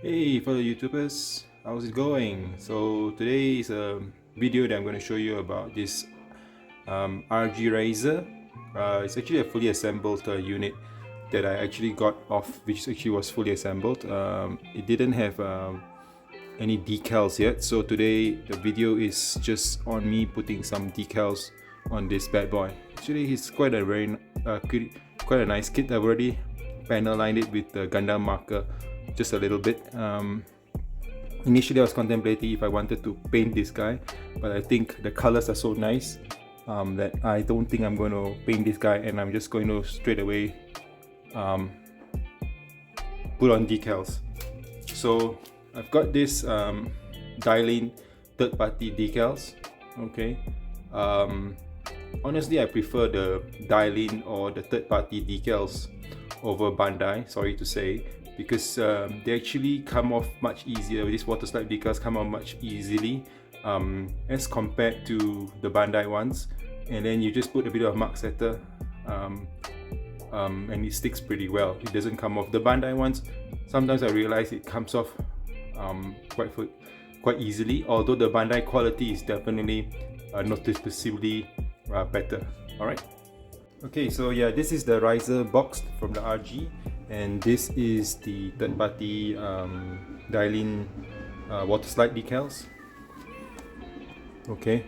Hey fellow YouTubers, how's it going? So today is a video that I'm going to show you about this RG Raiser. It's actually a fully assembled unit that I actually got off, which actually was fully assembled. It didn't have any decals yet, so today the video is just on me putting some decals on this bad boy. Actually, he's quite a quite a nice kit. I've already panel lined it with the Gundam marker just a little bit. Initially I was contemplating if I wanted to paint this guy, but I think the colors are so nice that I don't think I'm going to paint this guy, and I'm just going to straight away put on decals. So I've got this Decaling third-party decals. Okay, honestly I prefer the Decaling or the third-party decals over Bandai, sorry to say, because they actually come off much easier. These water slide decals come off much easily as compared to the Bandai ones, and then you just put a bit of mark setter and it sticks pretty well. It doesn't come off. The Bandai ones, sometimes I realize it comes off quite easily, although the Bandai quality is definitely noticeably better. Alright. Okay, so yeah, this is the Raiser box from the RG, and this is the third-party Decaling water slide decals. Okay,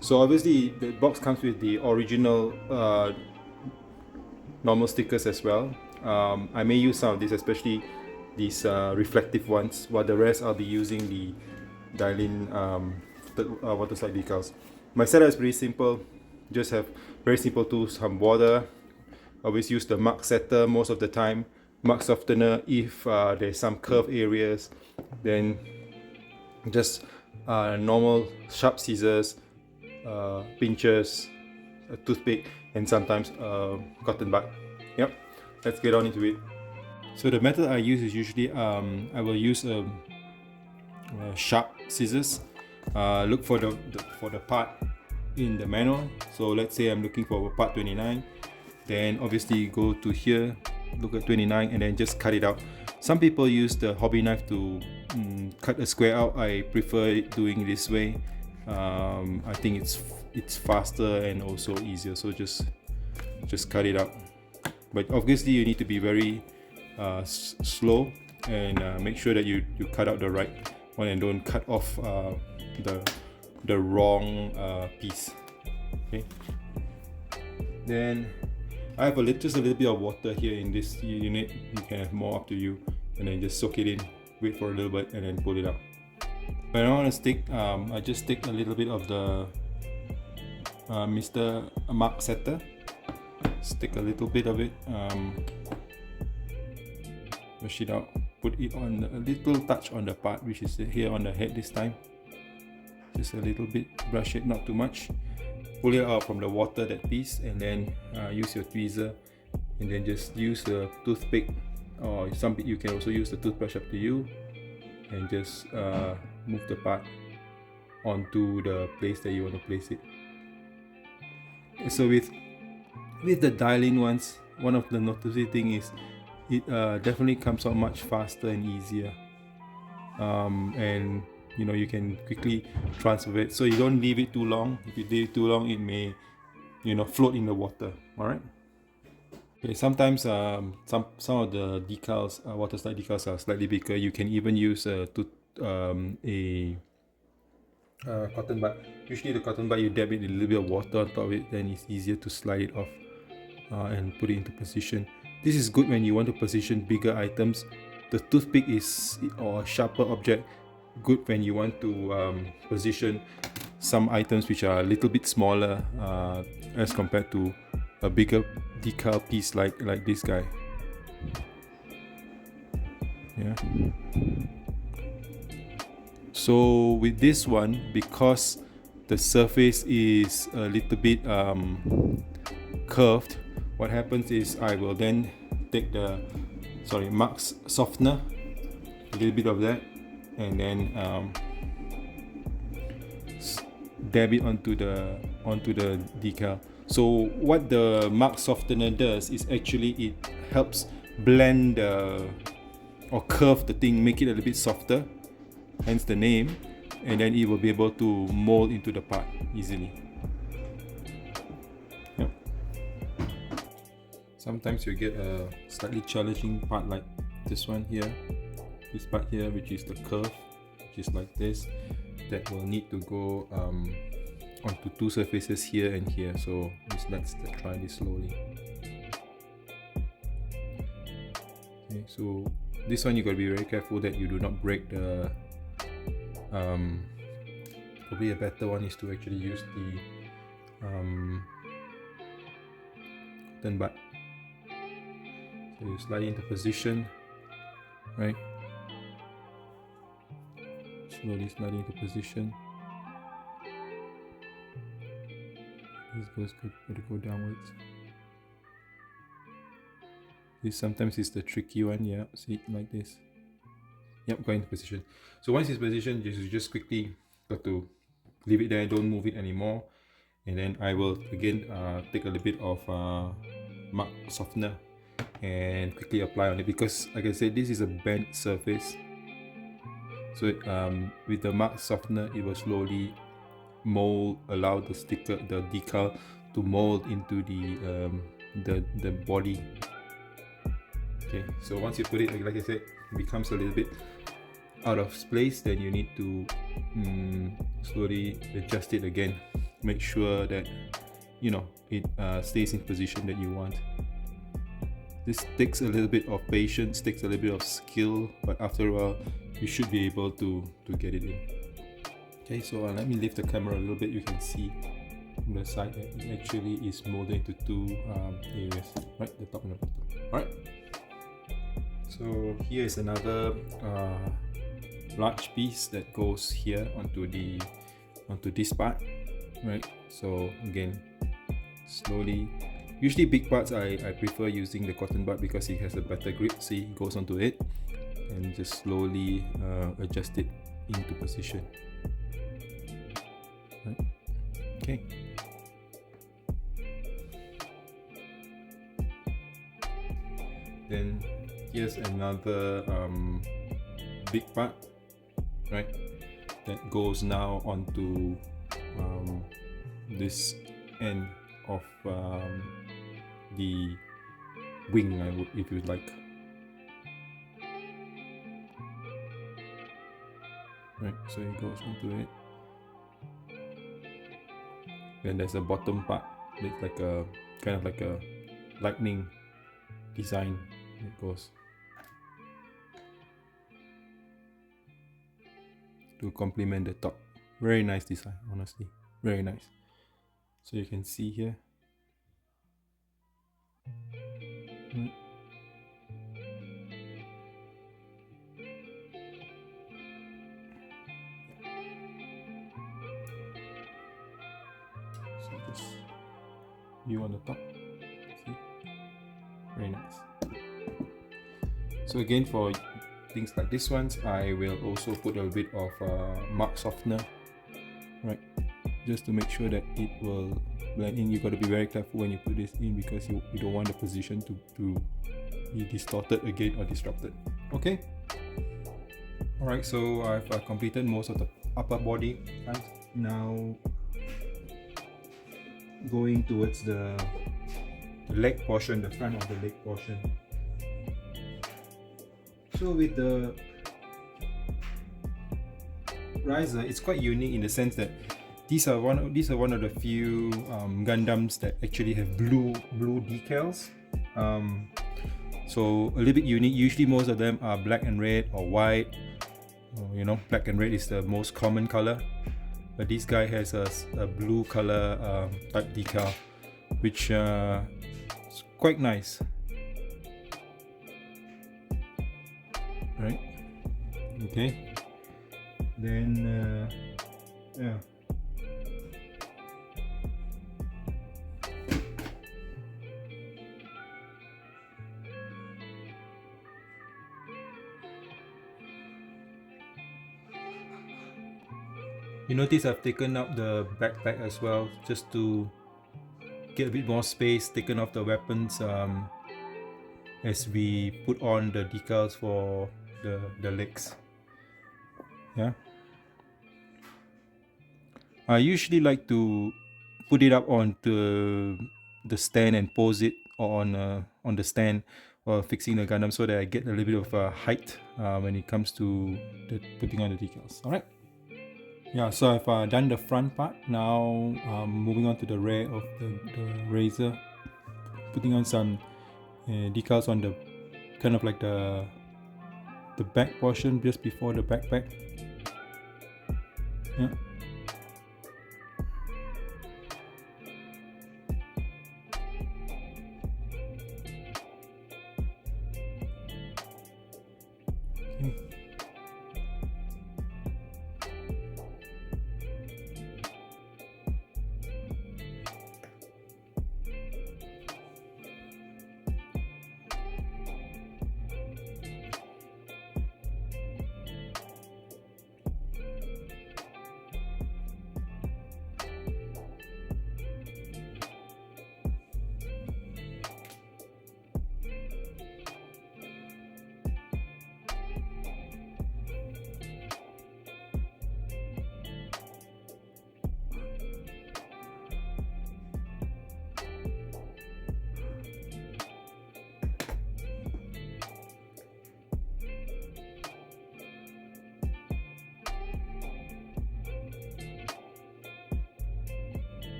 so obviously the box comes with the original normal stickers as well. I may use some of these, especially these reflective ones, while the rest I'll be using the Decaling water slide decals. My setup is pretty simple. Just have very simple tools, some water. Always use the mark setter most of the time, mark softener if there's some curved areas, then just normal sharp scissors, pinchers, a toothpick, and sometimes cotton bud. Yep, let's get on into it. So the method I use is usually I will use sharp scissors. Look for the part in the manual. So let's say I'm looking for part 29, then obviously go to here, look at 29, and then just cut it out. Some people use the hobby knife to cut a square out. I prefer doing this way. I think it's faster and also easier, so just cut it out. But obviously you need to be very slow and make sure that you cut out the right one and don't cut off the wrong piece. Okay, then I have just a little bit of water here in this unit. You can have more, up to you, and then just soak it in, wait for a little bit, and then pull it out. When I want to stick, I just stick a little bit of the Mr. Mark Setter. Stick a little bit of it, brush it out, put it on a little touch on the part which is here on the head this time. Just a little bit, brush it, not too much. Pull it out from the water, that piece, and then use your tweezer, and then just use the toothpick, or you can also use the toothbrush, up to you, and just move the part onto the place that you want to place it. So with the Decaling ones, one of the noticeable thing is it definitely comes out much faster and easier, and you know, you can quickly transfer it, so you don't leave it too long. If you leave it too long, it may, you know, float in the water. All right. Okay, sometimes some of the decals, water slide decals, are slightly bigger. You can even use a cotton bud. Usually the cotton bud, you dab it in a little bit of water on top of it, then it's easier to slide it off and put it into position. This is good when you want to position bigger items. The toothpick is, or a sharper object, good when you want to position some items which are a little bit smaller as compared to a bigger decal piece like this guy. Yeah. So with this one, because the surface is a little bit curved, what happens is I will then take the mark softener, a little bit of that, and then dab it onto the decal. So what the mark softener does is actually it helps blend or curve the thing, make it a little bit softer, hence the name, and then it will be able to mold into the part easily. Yep. Sometimes you get a slightly challenging part like this one here, this part here, which is the curve, which is like this, that will need to go onto two surfaces here and here. So let's try this slowly. Okay, so this one you gotta be very careful that you do not break the probably a better one is to actually use the cotton bud. So you slide into position, right? Slowly slide into position. This goes good, gotta go downwards. This sometimes is the tricky one, yeah. See, like this. Yep, go into position. So once it's positioned, you just quickly got to leave it there, don't move it anymore. And then I will again take a little bit of mark softener and quickly apply on it, because like I said, this is a bent surface. So with the mark softener, it will slowly mold, allow the sticker, the decal to mold into the body. Okay, so once you put it, like I said, it becomes a little bit out of place, then you need to slowly adjust it again. Make sure that it stays in position that you want. This takes a little bit of patience, takes a little bit of skill, but after a while you should be able to get it in. Okay, so let me lift the camera a little bit. You can see from the side that it actually is molded into two areas, right? The top and the bottom. Alright, so here is another large piece that goes here onto this part, right? So again, slowly, usually big parts I prefer using the cotton bud because it has a better grip. See, it goes onto it, and just slowly adjust it into position. Right. Okay. Then here's another big part, right, that goes now onto this end of the wing, if you like. Right, so it goes into it. Then there's a bottom part. It's like a kind of like a lightning design. It goes to complement the top. Very nice design, honestly, very nice. So you can see here. So this view on the top, see, very nice. So again, for things like this ones, I will also put a little bit of mark softener, right, just to make sure that it will blend in. You got to be very careful when you put this in, because you don't want the position to be distorted again or disrupted. Okay. Alright, so I've completed most of the upper body. I'm now going towards the leg portion, the front of the leg portion. So with the Raiser, it's quite unique in the sense that these are one of the few Gundams that actually have blue decals. So a little bit unique. Usually most of them are black and red or white. Black and red is the most common color, but this guy has a blue color type decal, which is quite nice. Right? Okay. Then yeah. You notice I've taken out the backpack as well, just to get a bit more space, taken off the weapons as we put on the decals for the legs. Yeah, I usually like to put it up onto the stand and pose it on the stand while fixing the Gundam, so that I get a little bit of height when it comes to putting on the decals. All right. Yeah, so I've done the front part. Now moving on to the rear of the Raiser, putting on some decals on the kind of like the back portion just before the backpack. Yeah. Okay.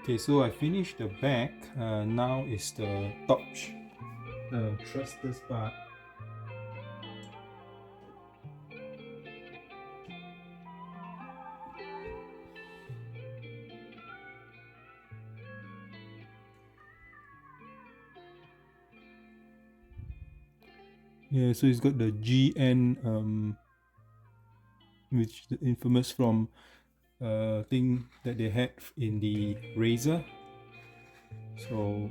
Okay, so I finished the back. Now is the top, the thrusters part. Yeah, so it's got the GN, which the infamous from thing that they had in the Raiser. So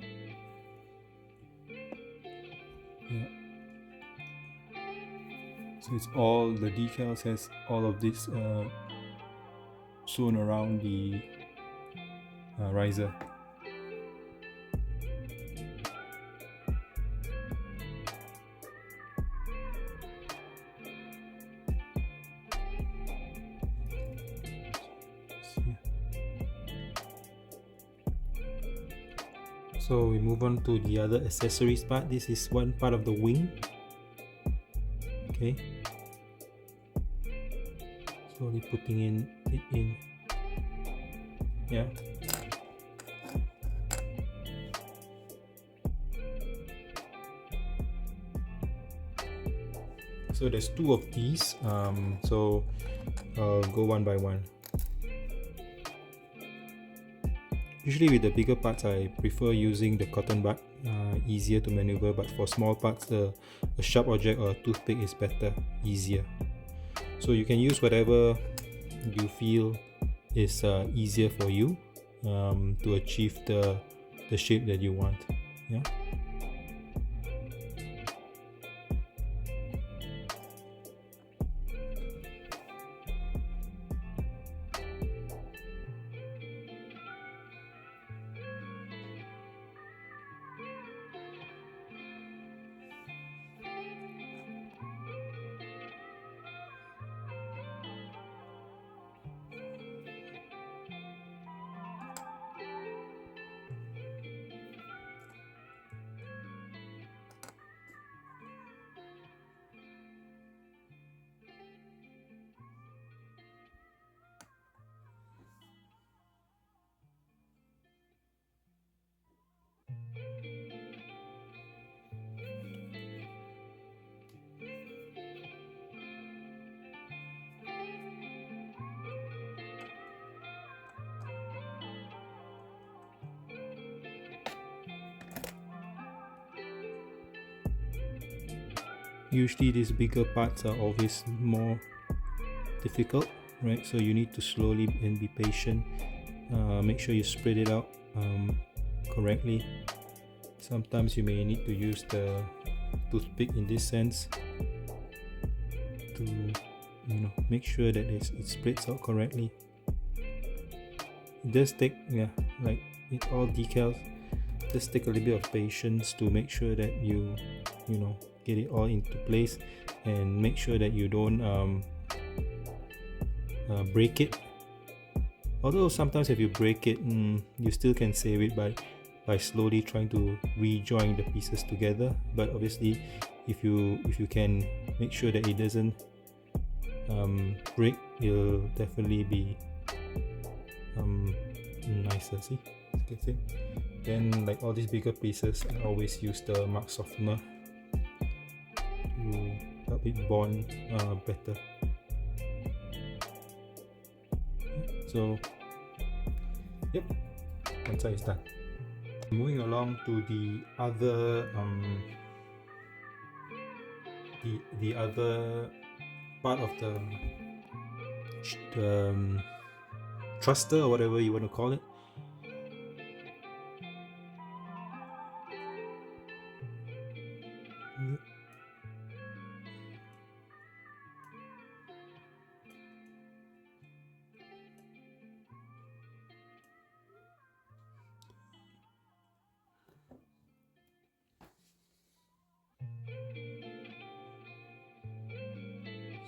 yeah, so it's all the decals has all of this shown around the Raiser. So we move on to the other accessories part. This is one part of the wing. Okay. Slowly putting it in. Yeah. So there's two of these. So I'll go one by one. Usually with the bigger parts, I prefer using the cotton bud, easier to maneuver, but for small parts, a sharp object or a toothpick is better, easier. So you can use whatever you feel is easier for you to achieve the shape that you want. Yeah. Usually these bigger parts are always more difficult, right? So you need to slowly and be patient. Make sure you spread it out correctly. Sometimes you may need to use the toothpick in this sense to make sure that it splits out correctly. It does take, like it all decals, just take a little bit of patience to make sure that you get it all into place, and make sure that you don't break it. Although sometimes if you break it, you still can save it by slowly trying to rejoin the pieces together. But obviously, if you can make sure that it doesn't break, it'll definitely be nicer. See, then like all these bigger pieces, I always use the mark softener to help it bond better. So yep, one side is done. Moving along to the other the other part of the thruster, or whatever you want to call it.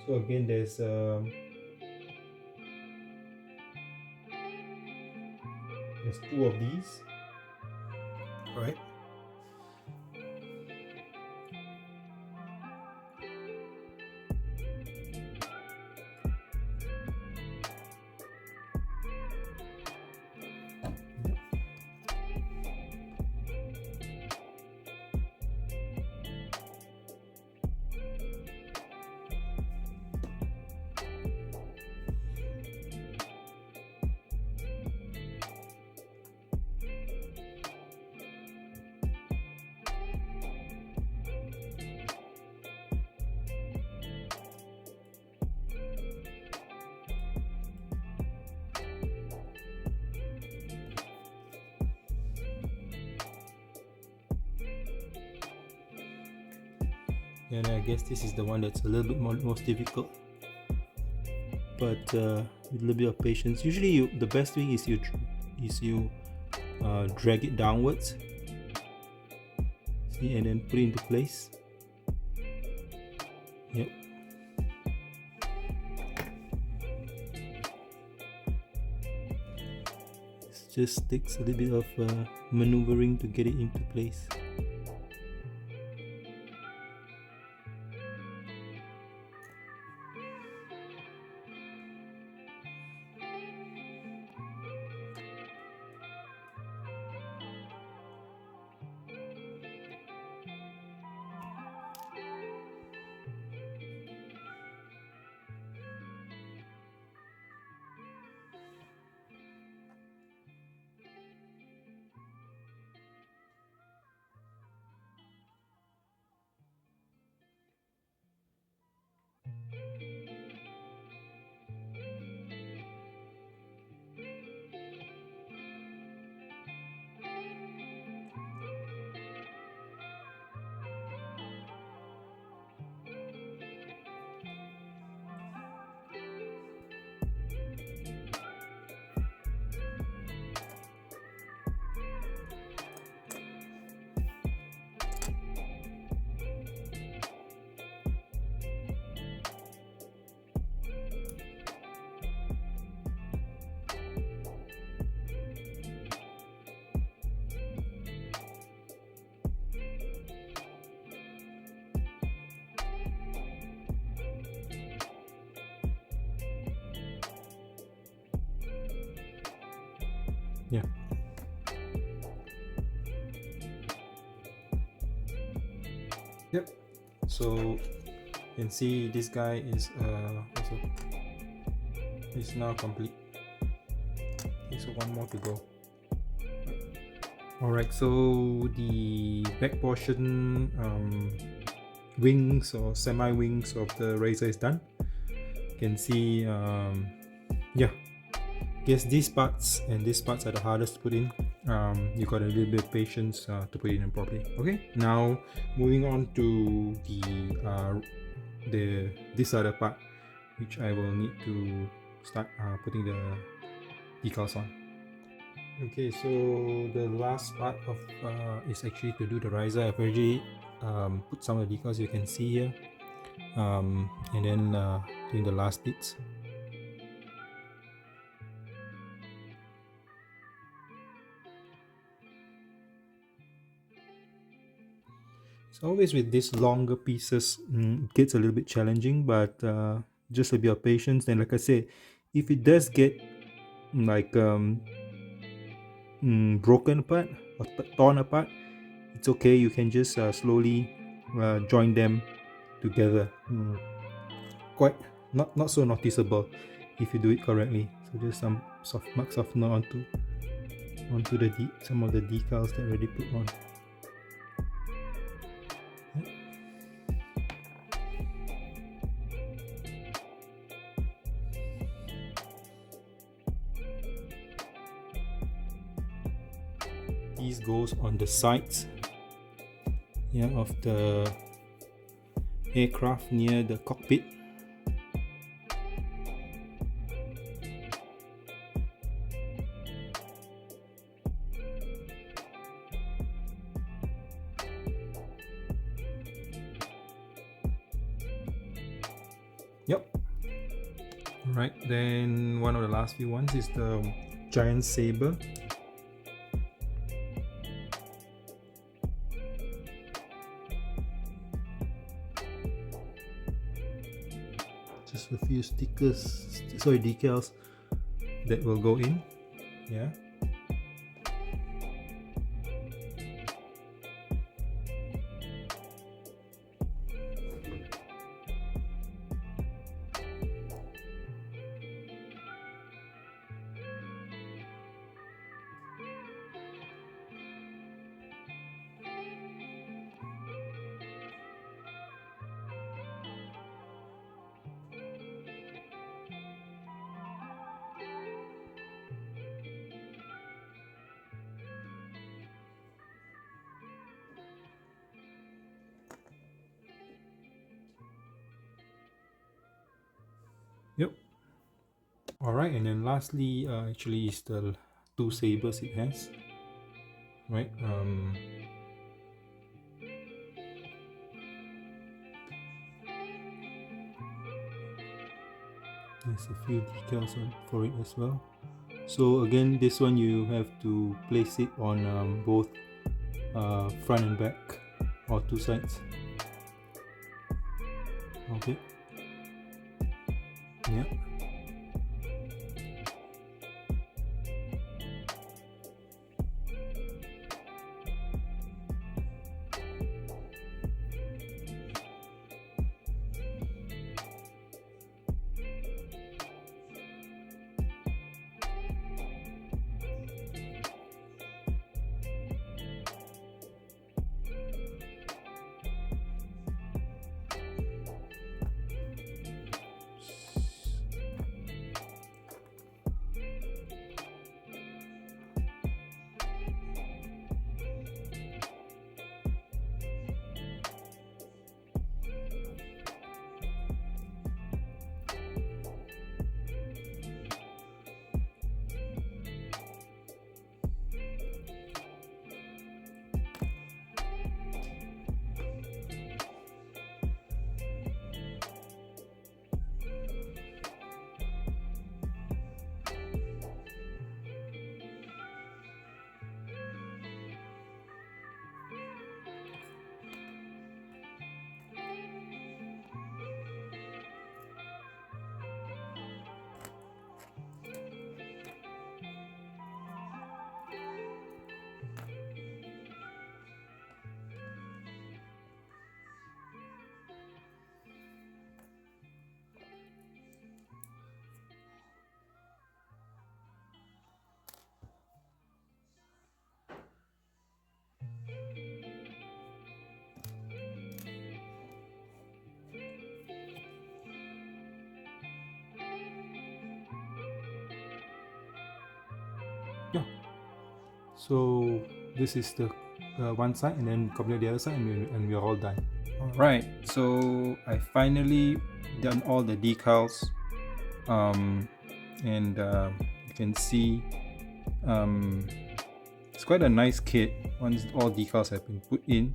So again, there's two of these, right? And I guess this is the one that's a little bit most difficult, but with a little bit of patience. Usually the best thing is you drag it downwards, see, and then put it into place. Yep. It just takes a little bit of maneuvering to get it into place. Yeah. Yep. So you can see this guy is also is now complete. Okay, so one more to go. Alright, so the back portion, wings or semi-wings of the Raiser is done. You can see, yeah, guess these parts and these parts are the hardest to put in. You got a little bit of patience to put it in properly. Okay, now moving on to the this other part, which I will need to start putting the decals on. Okay, so the last part of is actually to do the riser. I've already put some of the decals you can see here, and then doing the last bits. So always with these longer pieces, it gets a little bit challenging, but just a bit of patience. Then, like I said, if it does get like broken apart or torn apart, it's okay. You can just slowly join them together. Quite not so noticeable if you do it correctly. So just some soft marks of onto the some of the decals that I already put on. These goes on the sides, yeah, of the aircraft near the cockpit. Yep. Alright, then one of the last few ones is the giant saber. Just a few stickers, sorry, decals that will go in. Yeah. Yep. All right, and then lastly, actually, is the two sabers it has. Right. There's a few decals for it as well. So again, this one you have to place it on both front and back, or two sides. Okay. Yeah. Yeah. So this is the one side and then complete the other side, and we're all done. Alright, so I finally done all the decals, and you can see it's quite a nice kit once all decals have been put in.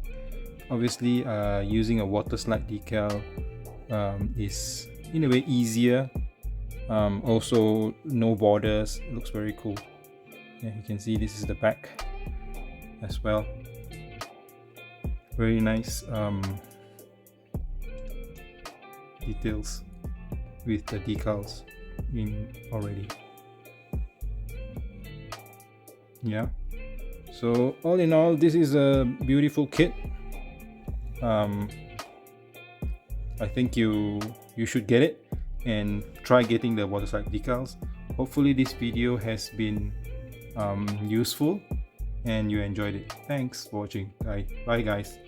Obviously, using a water slide decal is in a way easier. Also, no borders. It looks very cool. Yeah, you can see this is the back as well. Very nice details with the decals in already. Yeah, so all in all, this is a beautiful kit. I think you should get it and try getting the water slide decals. Hopefully this video has been useful and you enjoyed it. Thanks for watching. Bye guys.